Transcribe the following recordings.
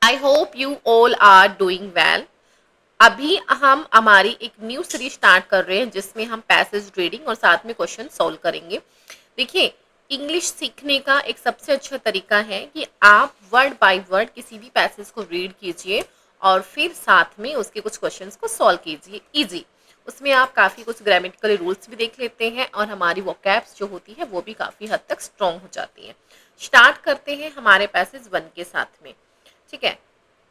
I hope you all are doing well. अभी हम हमारी एक न्यू सीरीज स्टार्ट कर रहे हैं जिसमें हम पैसेज रीडिंग और साथ में क्वेश्चन सॉल्व करेंगे। देखिए, इंग्लिश सीखने का एक सबसे अच्छा तरीका है कि आप वर्ड बाय वर्ड किसी भी पैसेज को रीड कीजिए और फिर साथ में उसके कुछ क्वेश्चंस को सॉल्व कीजिए इजी। उसमें आप काफ़ी कुछ ग्रामेटिकल रूल्स भी देख लेते हैं और हमारी वोकैब्स जो होती है वो भी काफ़ी हद तक स्ट्रॉन्ग हो जाती है। स्टार्ट करते हैं हमारे पैसेज वन के साथ में। ठीक है,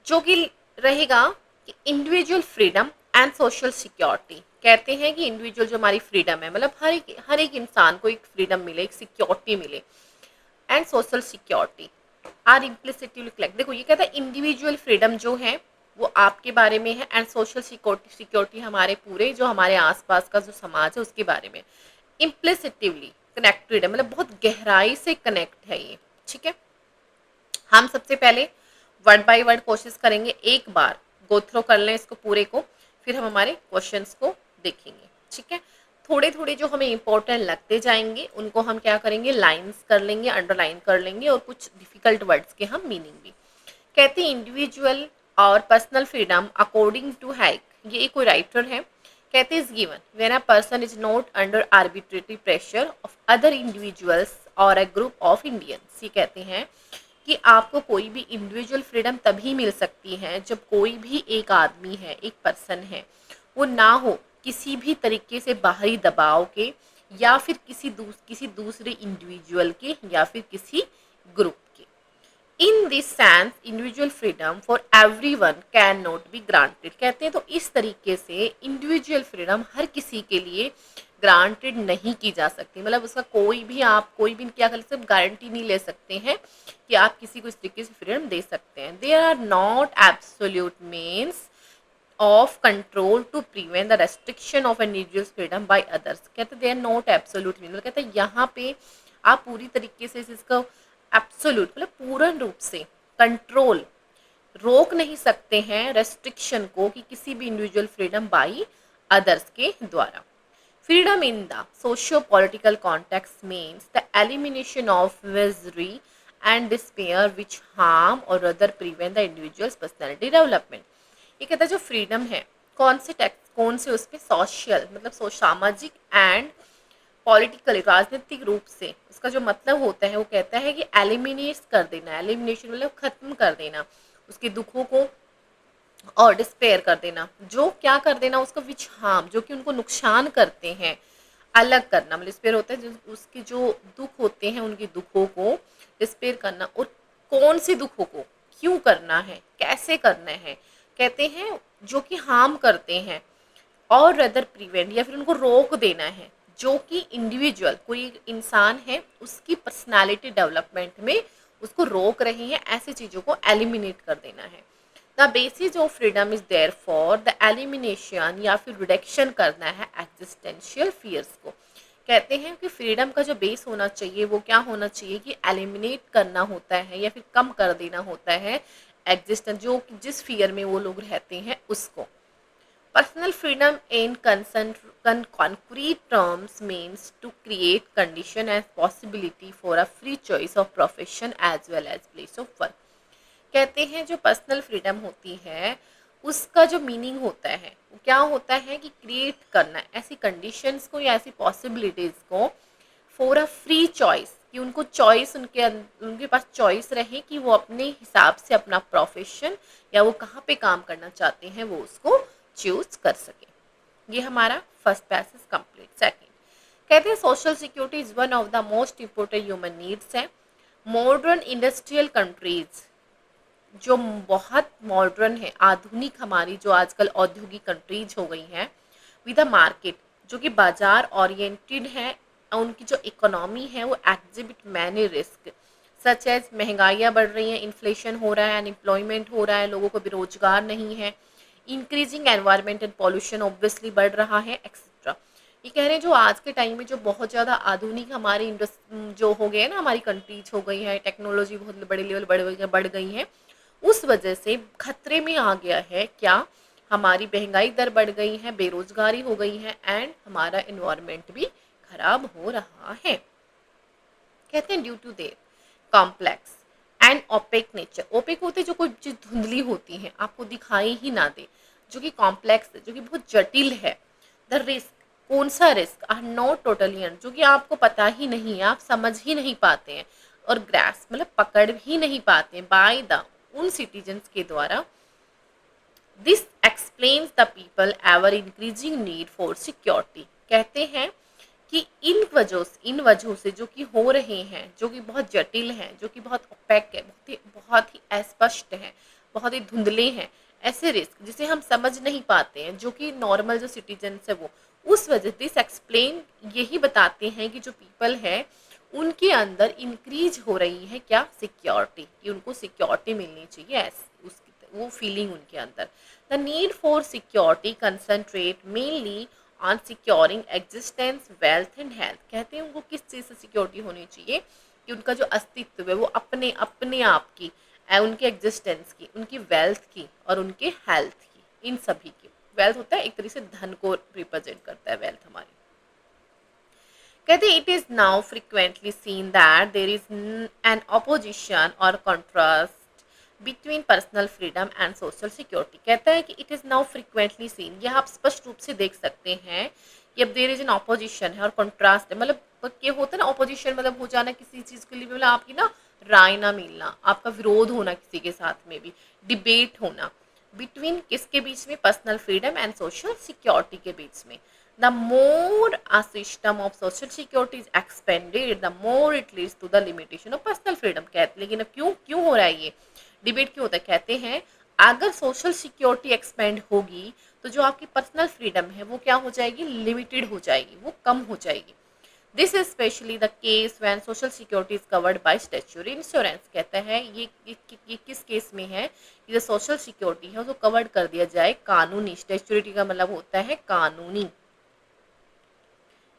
जो कि रहेगा कि individual freedom and social security. कहते हैं कि इंडिविजुअल जो हमारी फ्रीडम है, मतलब हर एक इंसान को एक फ्रीडम मिले, एक सिक्योरिटी मिले, and social security are implicitly collect. देखो, ये कहता है इंडिविजुअल फ्रीडम जो है वो आपके बारे में है एंड सोशल सिक्योरिटी हमारे पूरे जो हमारे आसपास का जो समाज है उसके बारे में इम्प्लिसिटिवली कनेक्टेड है, मतलब बहुत गहराई से कनेक्ट है ये। ठीक है, हम सबसे पहले वर्ड बाय वर्ड कोशिश करेंगे, एक बार गो थ्रो कर लें इसको पूरे को, फिर हम हमारे क्वेश्चंस को देखेंगे। ठीक है, थोड़े थोड़े जो हमें इंपॉर्टेंट लगते जाएंगे उनको हम क्या करेंगे, लाइंस कर लेंगे, अंडरलाइन कर लेंगे, और कुछ डिफिकल्ट वर्ड्स के हम मीनिंग भी। कहते हैं इंडिविजुअल और personal freedom according to Hayek, ये कोई राइटर है। कहते is given when a person is not under arbitratory pressure of other individuals और अ ग्रुप ऑफ इंडियंस। ये कहते हैं कि आपको कोई भी इंडिविजुअल फ्रीडम तभी मिल सकती है जब कोई भी एक आदमी है, एक पर्सन है, वो ना हो किसी भी तरीके से बाहरी दबाव के, या फिर किसी दूसरे इंडिविजुअल के, या फिर किसी ग्रुप के। In this sense individual freedom for everyone can not be granted. कहते हैं तो इस तरीके से इंडिविजुअल फ्रीडम हर किसी के लिए ग्रांटेड नहीं की जा सकती, मतलब उसका कोई भी क्या कर सकते, गारंटी नहीं ले सकते हैं कि आप किसी को इस तरीके से फ्रीडम दे सकते हैं। There are not absolute means of control to prevent the restriction of individual freedom by others. कहते they are not absolute mean, कहते हैं यहाँ पे आप पूरी तरीके से इसका एब्सोल्यूट मतलब पूर्ण रूप से कंट्रोल रोक नहीं सकते हैं रेस्ट्रिक्शन को कि किसी भी इंडिविजुअल फ्रीडम बाई अदर्स के द्वारा। Freedom in the socio political context means the elimination of misery and despair which harm और other prevent the individuals personality development. ये कहता है जो फ्रीडम है, कौन से उसमें सोशल मतलब सामाजिक एंड पॉलिटिकल राजनीतिक रूप से उसका जो मतलब होता है वो कहता है कि एलिमिनेट कर देना, एलिमिनेशन मतलब खत्म कर देना उसके दुखों को, और डिस्पेयर कर देना, जो क्या कर देना उसको, विच हार्म जो कि उनको नुकसान करते हैं, अलग करना, मतलब डिस्पेयर होता है जो उसके जो दुख होते हैं उनके दुखों को डिस्पेयर करना। और कौन से दुखों को क्यों करना है, कैसे करना है, कहते हैं जो कि हार्म करते हैं, और रदर प्रिवेंट या फिर उनको रोक देना है, जो कि इंडिविजुअल कोई इंसान है उसकी पर्सनालिटी डेवलपमेंट में उसको रोक रही है, ऐसी चीज़ों को एलिमिनेट कर देना है। The basis of freedom is there for the elimination या फिर रिडक्शन करना है एग्जिस्टेंशियल फियर्स को। कहते हैं कि फ्रीडम का जो बेस होना चाहिए वो क्या होना चाहिए कि एलिमिनेट करना होता है या फिर कम कर देना होता है एग्जिस्टेंस, जो जिस फियर में वो लोग रहते हैं उसको। Personal freedom in concrete terms means to create condition as possibility for a free choice of profession as well as place of work। कहते हैं जो पर्सनल फ्रीडम होती है उसका जो मीनिंग होता है वो क्या होता है कि क्रिएट करना ऐसी कंडीशंस को या ऐसी पॉसिबिलिटीज़ को फॉर अ फ्री चॉइस, कि उनको चॉइस उनके पास चॉइस रहे कि वो अपने हिसाब से अपना प्रोफेशन या वो कहाँ पे काम करना चाहते हैं वो उसको चूज कर सके। ये हमारा फर्स्ट पैसेज कंप्लीट। सेकंड, कहते हैं social security is one of the most important human needs है। मॉडर्न इंडस्ट्रियल कंट्रीज जो बहुत मॉडर्न है, आधुनिक हमारी जो आजकल औद्योगिक कंट्रीज हो गई हैं, विद अ मार्केट जो कि बाजार ओरिएंटेड है, उनकी जो इकोनॉमी है वो exhibit many risk such as महंगाइयाँ बढ़ रही हैं, इन्फ्लेशन हो रहा है, अनएम्प्लॉयमेंट हो रहा है, लोगों को बेरोजगार नहीं है, increasing environment and pollution obviously बढ़ रहा है एक्सेट्रा। ये कह रहे हैं जो आज के टाइम में जो बहुत ज़्यादा आधुनिक हमारी जो हो गए हैं ना, हमारी कंट्रीज हो गई है, टेक्नोलॉजी बहुत बड़े लेवल बढ़ गई है, उस वजह से खतरे में आ गया है क्या, हमारी महंगाई दर बढ़ गई है, बेरोजगारी हो गई है, एंड हमारा इन्वायरमेंट भी खराब हो रहा है। कहते हैं due to their complex and opaque nature, opaque होते हैं जो कोई चीज धुंधली होती है, आपको दिखाई ही ना दे, जो कि कॉम्प्लेक्स है, जो कि बहुत जटिल है। द रिस्क, कौन सा रिस्क, आर नॉट टोटली, जो कि आपको पता ही नहीं है, आप समझ ही नहीं पाते हैं, और ग्रास मतलब पकड़ ही नहीं पाते हैं, बाय द, उन सिटीजन्स के द्वारा। This explains the people ever increasing need for security, कहते हैं कि इन वजहों से जो कि हो रहे हैं, जो कि बहुत जटिल हैं, जो कि बहुत ओपेक है, बहुत ही अस्पष्ट है, बहुत ही धुंधले हैं, ऐसे रिस्क जिसे हम समझ नहीं पाते हैं, जो कि नॉर्मल जो सिटीजन्स है वो, उस वजह दिस एक्सप्लेन, यही बताते हैं कि जो पीपल है उनके अंदर इंक्रीज हो रही है क्या, सिक्योरिटी, कि उनको सिक्योरिटी मिलनी चाहिए, उसकी वो फीलिंग उनके अंदर। The need for security concentrate mainly on securing existence, wealth and health, कहते हैं उनको किस चीज़ से सिक्योरिटी होनी चाहिए, कि उनका जो अस्तित्व है वो अपने अपने आप की, उनके एग्जिस्टेंस की, उनकी वेल्थ की, और उनके हेल्थ की, इन सभी की। वेल्थ होता है एक तरीके से धन को रिप्रेजेंट करता है वेल्थ हमारी। कहते हैं it is now frequently seen that there is an opposition और contrast between personal freedom and social security, कहता है कि it is now frequently seen, यह आप स्पष्ट रूप से देख सकते हैं कि अब देर इज एन ऑपोजिशन है और कॉन्ट्रास्ट है, मतलब ये होता है ना ऑपोजिशन, मतलब हो जाना किसी चीज के लिए, मतलब आपकी ना राय ना मिलना, आपका विरोध होना किसी के साथ में भी, डिबेट होना, बिटवीन किसके बीच में, personal freedom and social security के बीच में। The more a system of social security is expanded, the more it leads to the limitation of personal freedom, कहते, लेकिन अब क्यों क्यों हो रहा है ये डिबेट, क्यों होता है, कहते हैं अगर सोशल सिक्योरिटी एक्सपेंड होगी तो जो आपकी पर्सनल फ्रीडम है वो क्या हो जाएगी, लिमिटेड हो जाएगी, वो कम हो जाएगी। This is specially the case when social security is covered by statutory insurance, कहता है ये किस केस में है, कि जो सोशल सिक्योरिटी है उसको कवर्ड कर दिया जाए कानूनी, स्टैट्यूटरी का मतलब होता है कानूनी,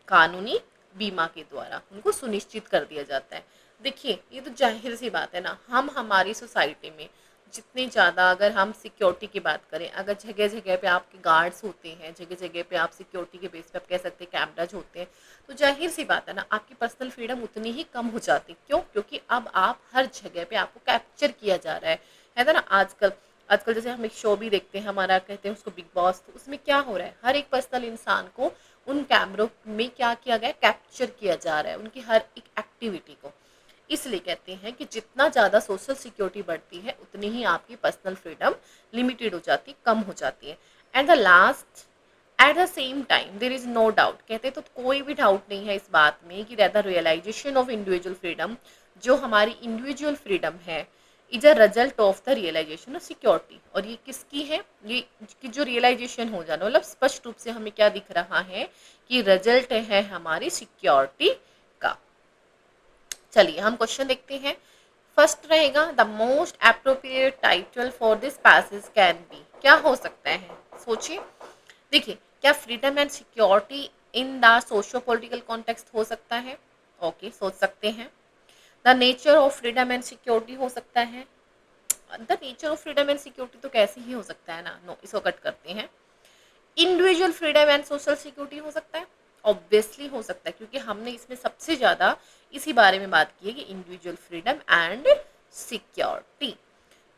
कानूनी बीमा के द्वारा उनको सुनिश्चित कर दिया जाता है। देखिए ये तो जाहिर सी बात है ना, हम हमारी सोसाइटी में जितने ज़्यादा अगर हम सिक्योरिटी की बात करें, अगर जगह जगह पे आपके गार्ड्स होते हैं, जगह जगह पे आप सिक्योरिटी के बेस पे आप कह सकते हैं कैमराज होते हैं, तो जाहिर सी बात है ना आपकी पर्सनल फ्रीडम उतनी ही कम हो जाती। क्यों? क्योंकि अब आप हर जगह पे आपको कैप्चर किया जा रहा है ना। आजकल आजकल जैसे हम एक शो भी देखते हैं हमारा, कहते हैं उसको बिग बॉस, तो उसमें क्या हो रहा है, हर एक पर्सनल इंसान को उन कैमरों में क्या किया गया, कैप्चर किया जा रहा है, उनकी हर एक एक्टिविटी को। इसलिए कहते हैं कि जितना ज़्यादा सोशल सिक्योरिटी बढ़ती है उतनी ही आपकी पर्सनल फ्रीडम लिमिटेड हो जाती है, कम हो जाती है। And the last, at the same time there is no doubt, कहते हैं तो कोई भी डाउट नहीं है इस बात में कि the realisation of individual freedom, जो हमारी इंडिविजुअल फ्रीडम है, is a result of the realisation of security. और ये किसकी है, ये कि जो रियलाइजेशन हो जाना, मतलब स्पष्ट रूप से हमें क्या दिख रहा है कि रिजल्ट है हमारी सिक्योरिटी का। चलिए हम क्वेश्चन देखते हैं। फर्स्ट रहेगा the most appropriate title for this passage can be, क्या हो सकता है, सोचिए। देखिए क्या freedom and security in the socio political context हो सकता है, ओके सोच सकते हैं। The nature of freedom and security हो सकता है, the nature of freedom and security तो कैसे ही हो सकता है ना, नो इसको कट करते हैं। Individual freedom and social security हो सकता है, ऑब्वियसली हो सकता है, क्योंकि हमने इसमें सबसे ज़्यादा इसी बारे में बात की है कि individual freedom and security.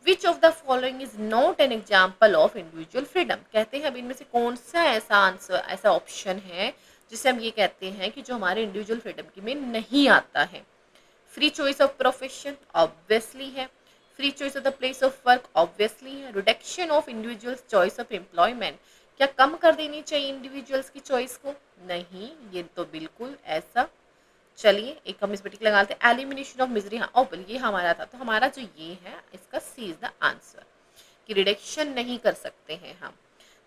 Which of the following is not an example of individual freedom, कहते हैं अब इनमें से कौन सा ऐसा आंसर, ऐसा ऑप्शन है जिसे हम ये कहते हैं कि जो हमारे इंडिविजुअल फ्रीडम की में नहीं आता है। Free choice of profession obviously है, free choice of the place of work obviously है, reduction of individuals choice of employment, क्या कम कर देनी चाहिए इंडिविजुअल्स की चॉइस को, नहीं ये तो बिल्कुल ऐसा। चलिए एक हम इस पर टिक लगाते हैं, एलिमिनेशन ऑफ मिजरी, हाँ ओपन ये हमारा था, तो हमारा जो ये है इसका सी इज द आंसर, कि रिडक्शन नहीं कर सकते हैं हम।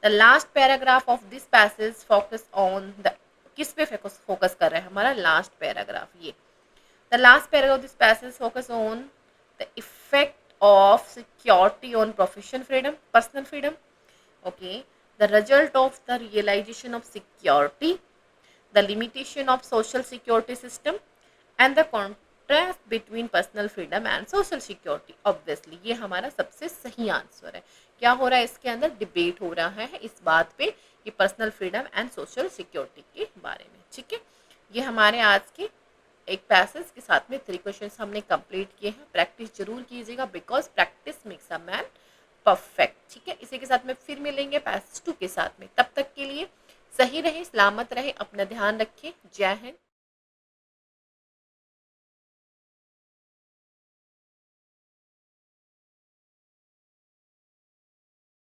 The last paragraph of this passage focus on the, किस पे फोकस कर रहा है हमारा लास्ट पैराग्राफ, ये the last paragraph of this passage focus on the effect of security on profession freedom, personal freedom. Okay, the result of the realization of security, the limitation of social security system, and the contrast between personal freedom and social security. Obviously ये हमारा सबसे सही answer है। क्या हो रहा है इसके अंदर, डिबेट हो रहा है इस बात पे कि personal freedom and social security के बारे में। ठीक है, ये हमारे आज के एक पैसेज के साथ में 3 क्वेश्चन हमने कंप्लीट किए हैं। प्रैक्टिस जरूर कीजिएगा, because practice makes a man perfect. ठीक है, इसी के साथ में फिर मिलेंगे पैसेज 2 के साथ में। तब तक के लिए सही रहे, सलामत रहे, अपना ध्यान रखें। जय हिंद।